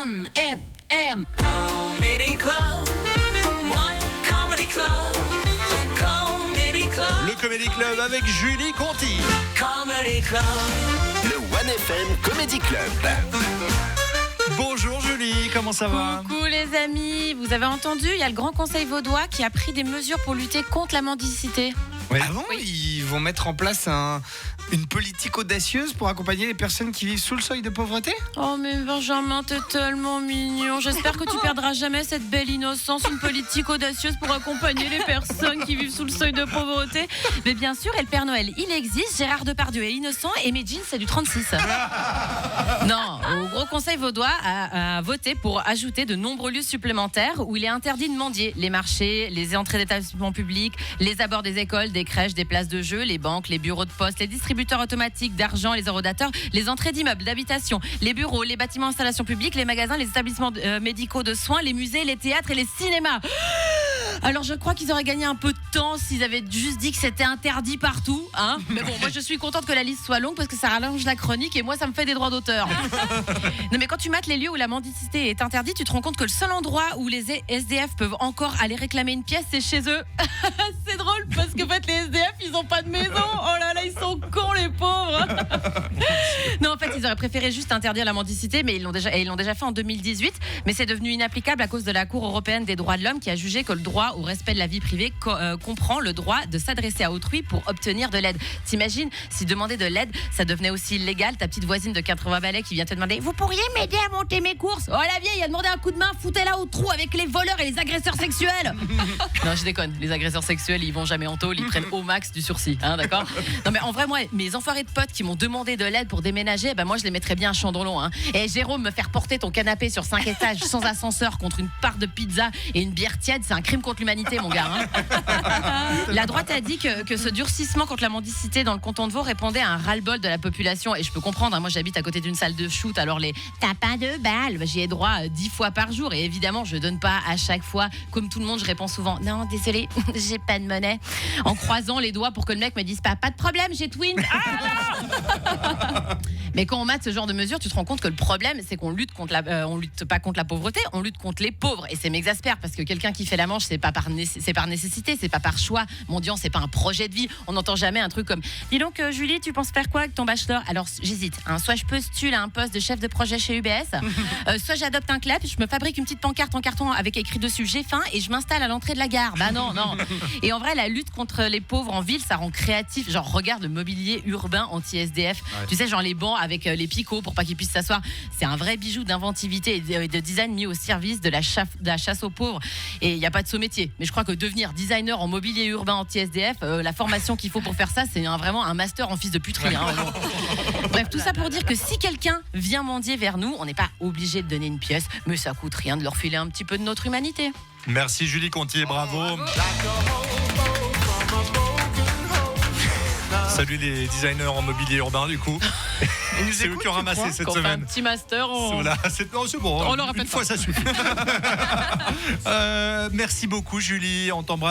One FM Comedy Club. One Comedy Club. Comedy Club. Le Comedy Club avec Julie Conti. Comedy Club. Le One FM Comedy Club. Bonjour Julie, comment ça va? Coucou les amis, vous avez entendu, il y a le Grand Conseil vaudois qui a pris des mesures pour lutter contre la mendicité. Oui. Ah bon, ils vont mettre en place une politique audacieuse pour accompagner les personnes qui vivent sous le seuil de pauvreté? Oh mais Benjamin, t'es tellement mignon. J'espère que tu perdras jamais cette belle innocence. Une politique audacieuse pour accompagner les personnes qui vivent sous le seuil de pauvreté. Mais bien sûr, et le Père Noël, il existe. Gérard Depardieu est innocent et mes jeans, c'est du 36. Non, au Gros Conseil vaudois a voté pour ajouter de nombreux lieux supplémentaires où il est interdit de mendier. Les marchés, les entrées d'établissements publics, les abords des écoles, des crèches, des places de jeux, les banques, les bureaux de poste, les distributeurs automatiques d'argent, les eurodateurs, les entrées d'immeubles, d'habitation, les bureaux, les bâtiments d'installation publique, les magasins, les établissements médicaux de soins, les musées, les théâtres et les cinémas. Alors je crois qu'ils auraient gagné un peu de temps s'ils avaient juste dit que c'était interdit partout, hein. Mais bon, moi je suis contente que la liste soit longue parce que ça rallonge la chronique et moi ça me fait des droits d'auteur. Non mais quand tu mates les lieux où la mendicité est interdite, tu te rends compte que le seul endroit où les SDF peuvent encore aller réclamer une pièce, c'est chez eux. C'est drôle parce que en fait les SDF ils ont pas de maison. Oh là là, ils sont cons les pauvres. Non en fait ils auraient préféré juste interdire la mendicité, mais ils l'ont déjà fait en 2018. Mais c'est devenu inapplicable à cause de la Cour européenne des droits de l'homme qui a jugé que le droit au respect de la vie privée comprend le droit de s'adresser à autrui pour obtenir de l'aide. T'imagines si demander de l'aide ça devenait aussi illégal, ta petite voisine de 80 balais qui vient te demander vous pourriez m'aider à monter mes courses. Oh la vieille a demandé un coup de main, foutez-la au trou avec les voleurs et les agresseurs sexuels. Non je déconne, les agresseurs sexuels ils vont jamais en tôle, ils prennent au max du sursis, hein, d'accord. Non mais en vrai moi mes enfoirés de potes qui m'ont demandé de l'aide pour déménager, moi je les mettrais bien à Chandrelon, hein. Et Jérôme, me faire porter ton canapé sur 5 étages sans ascenseur contre une part de pizza et une bière tiède, c'est un crime contre l'humanité mon gars, hein. La droite a dit que ce durcissement contre la mendicité dans le canton de Vaud répondait à un ras-le-bol de la population et je peux comprendre, hein. Moi j'habite à côté d'une salle de shoot, alors les t'as pas de balles, j'y ai droit 10 fois par jour et évidemment je donne pas à chaque fois, comme tout le monde je réponds souvent non désolé j'ai pas de monnaie en croisant les doigts pour que le mec me dise pas de problème j'ai Twin. Mais quand on mate ce genre de mesures, tu te rends compte que le problème, c'est qu'on lutte on lutte pas contre la pauvreté, on lutte contre les pauvres. Et ça m'exaspère parce que quelqu'un qui fait la manche, c'est par nécessité, c'est pas par choix. Mendiant, c'est pas un projet de vie. On n'entend jamais un truc comme dis donc Julie, tu penses faire quoi avec ton bachelor? Alors j'hésite. Hein. Soit je postule à un poste de chef de projet chez UBS, soit j'adopte un club, je me fabrique une petite pancarte en carton avec écrit dessus j'ai faim et je m'installe à l'entrée de la gare. Bah non. Et en vrai, la lutte contre les pauvres en ville, ça rend créatif. Genre regarde le mobilier urbain anti-SDF. Ouais. Tu sais, genre les bancs avec les picots pour pas qu'ils puissent s'asseoir. C'est un vrai bijou d'inventivité et de design mis au service de la chasse aux pauvres. Et il n'y a pas de saut métier. Mais je crois que devenir designer en mobilier urbain anti-SDF, la formation qu'il faut pour faire ça, c'est vraiment un master en fils de puterie. Hein, bref, tout ça pour dire que si quelqu'un vient mendier vers nous, on n'est pas obligé de donner une pièce, mais ça coûte rien de leur filer un petit peu de notre humanité. Merci Julie Conti, bravo. Salut les designers en mobilier urbain du coup. C'est eux qui ont ramassé cette semaine. Un petit master. Voilà, c'est bon. On l'aura une fois ça suffit. Merci beaucoup Julie, on t'embrasse.